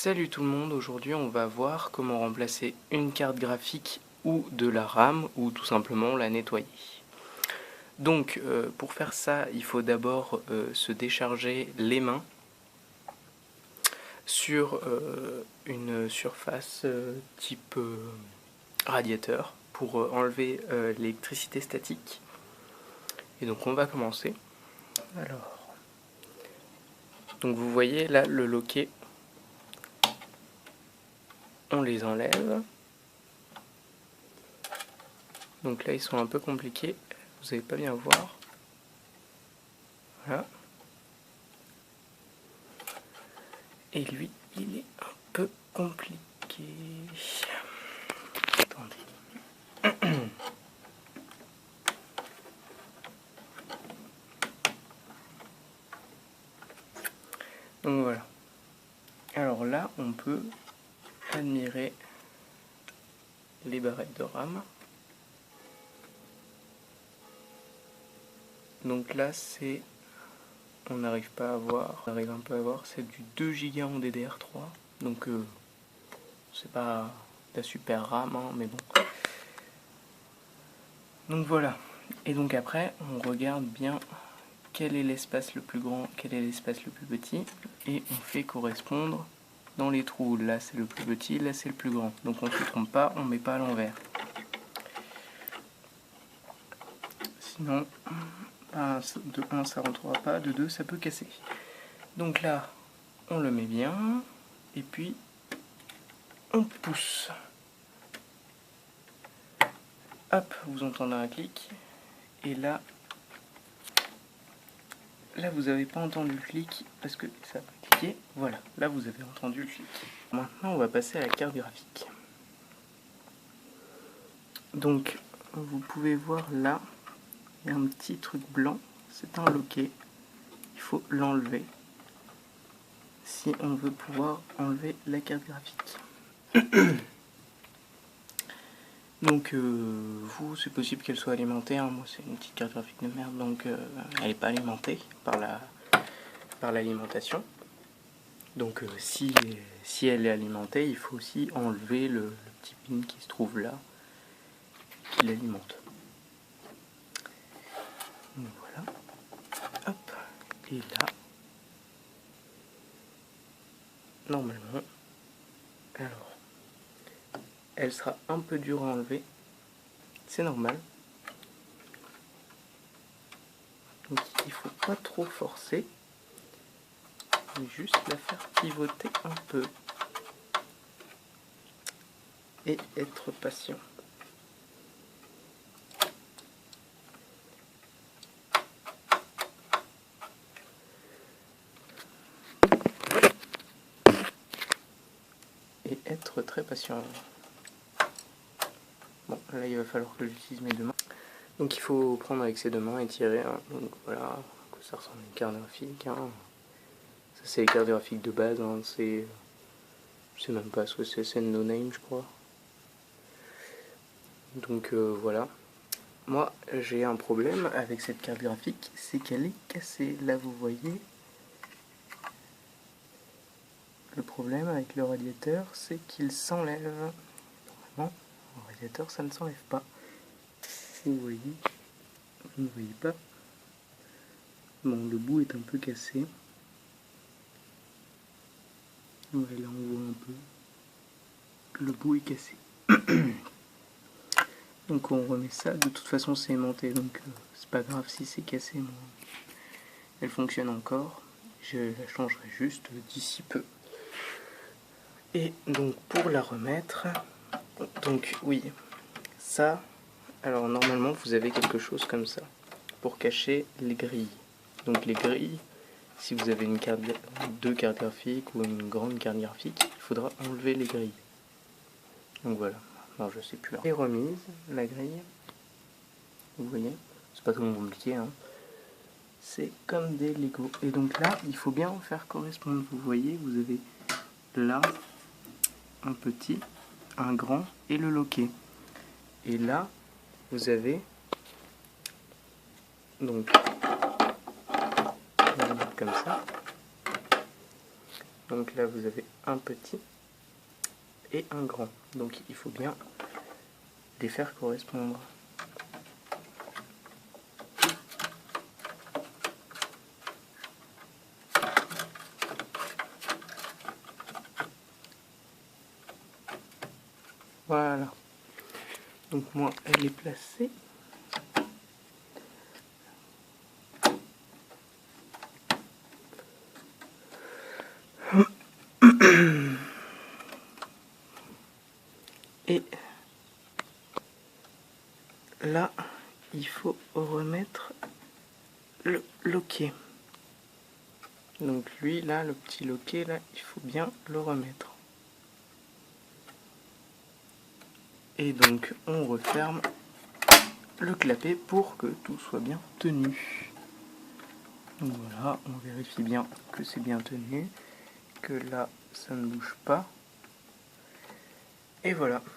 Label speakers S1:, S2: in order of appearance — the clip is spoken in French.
S1: Salut tout le monde, aujourd'hui on va voir comment remplacer une carte graphique ou de la RAM ou tout simplement la nettoyer. Donc pour faire ça il faut d'abord se décharger les mains sur une surface type radiateur pour enlever l'électricité statique. Et donc on va commencer. Alors, donc vous voyez là le loquet, on les enlève. Donc là ils sont un peu compliqués, vous n'allez pas bien voir. Voilà. Et lui, il est un peu compliqué. Attendez. Donc voilà. Alors là, on peut admirer les barrettes de RAM. Donc là, c'est... On n'arrive pas à voir. On arrive un peu à voir, c'est du 2 Go en DDR3. Donc c'est pas la super RAM, hein, mais bon. Donc voilà. Et donc après, on regarde bien quel est l'espace le plus grand, quel est l'espace le plus petit, et on fait correspondre dans les trous. Là c'est le plus petit, là c'est le plus grand. Donc on ne se trompe pas, on ne met pas à l'envers. Sinon, de 1 ça rentrera pas, de 2 ça peut casser. Donc là, on le met bien, et puis on pousse. Hop, vous entendez un clic, et là vous n'avez pas entendu le clic parce que ça a pas cliqué. Voilà, là vous avez entendu le clic. Maintenant on va passer à la carte graphique. Donc vous pouvez voir là, il y a un petit truc blanc, c'est un loquet. Il faut l'enlever si on veut pouvoir enlever la carte graphique. Donc vous, c'est possible qu'elle soit alimentée, hein. Moi c'est une petite carte graphique de merde, donc elle n'est pas alimentée par l'alimentation. Donc si elle est alimentée, il faut aussi enlever le petit pin qui se trouve là, qui l'alimente. Donc voilà. Hop. Et là, normalement, alors, elle sera un peu dure à enlever. C'est normal. Donc il faut pas trop forcer. Juste la faire pivoter un peu. Et être patient. Et être très patient. Bon, là il va falloir que j'utilise mes deux mains. Donc il faut prendre avec ses deux mains et tirer. Hein. Donc voilà, ça ressemble à une carte graphique. Hein. Ça c'est les cartes graphiques de base. Hein. C'est... Je sais même pas ce que c'est une no name je crois. Donc voilà. Moi j'ai un problème avec cette carte graphique, c'est qu'elle est cassée. Là vous voyez. Le problème avec le radiateur, c'est qu'il s'enlève. Normalement, le radiateur, ça ne s'enlève pas. Vous voyez, vous ne voyez pas. Bon, le bout est un peu cassé. Ouais, là on voit un peu que le bout est cassé. Donc on remet ça. De toute façon, c'est aimanté, donc c'est pas grave si c'est cassé. Moi. Elle fonctionne encore. Je la changerai juste d'ici peu. Et donc pour la remettre, donc oui, ça, alors normalement vous avez quelque chose comme ça pour cacher les grilles. Donc les grilles, si vous avez deux cartes graphiques ou une grande carte graphique, il faudra enlever les grilles. Donc voilà, alors je sais plus. Et remise, la grille, vous voyez, c'est pas trop compliqué, hein. C'est comme des Lego. Et donc là, il faut bien en faire correspondre. Vous voyez, vous avez là un petit, un grand et le loquet. Et là, vous avez donc on va mettre comme ça. Donc là vous avez un petit et un grand. Donc il faut bien les faire correspondre. Voilà. Donc moi elle est placée. Et là, il faut remettre le loquet. Donc lui, là, le petit loquet, là, il faut bien le remettre. Et donc, on referme le clapet pour que tout soit bien tenu. Donc voilà, on vérifie bien que c'est bien tenu, que là, ça ne bouge pas. Et voilà.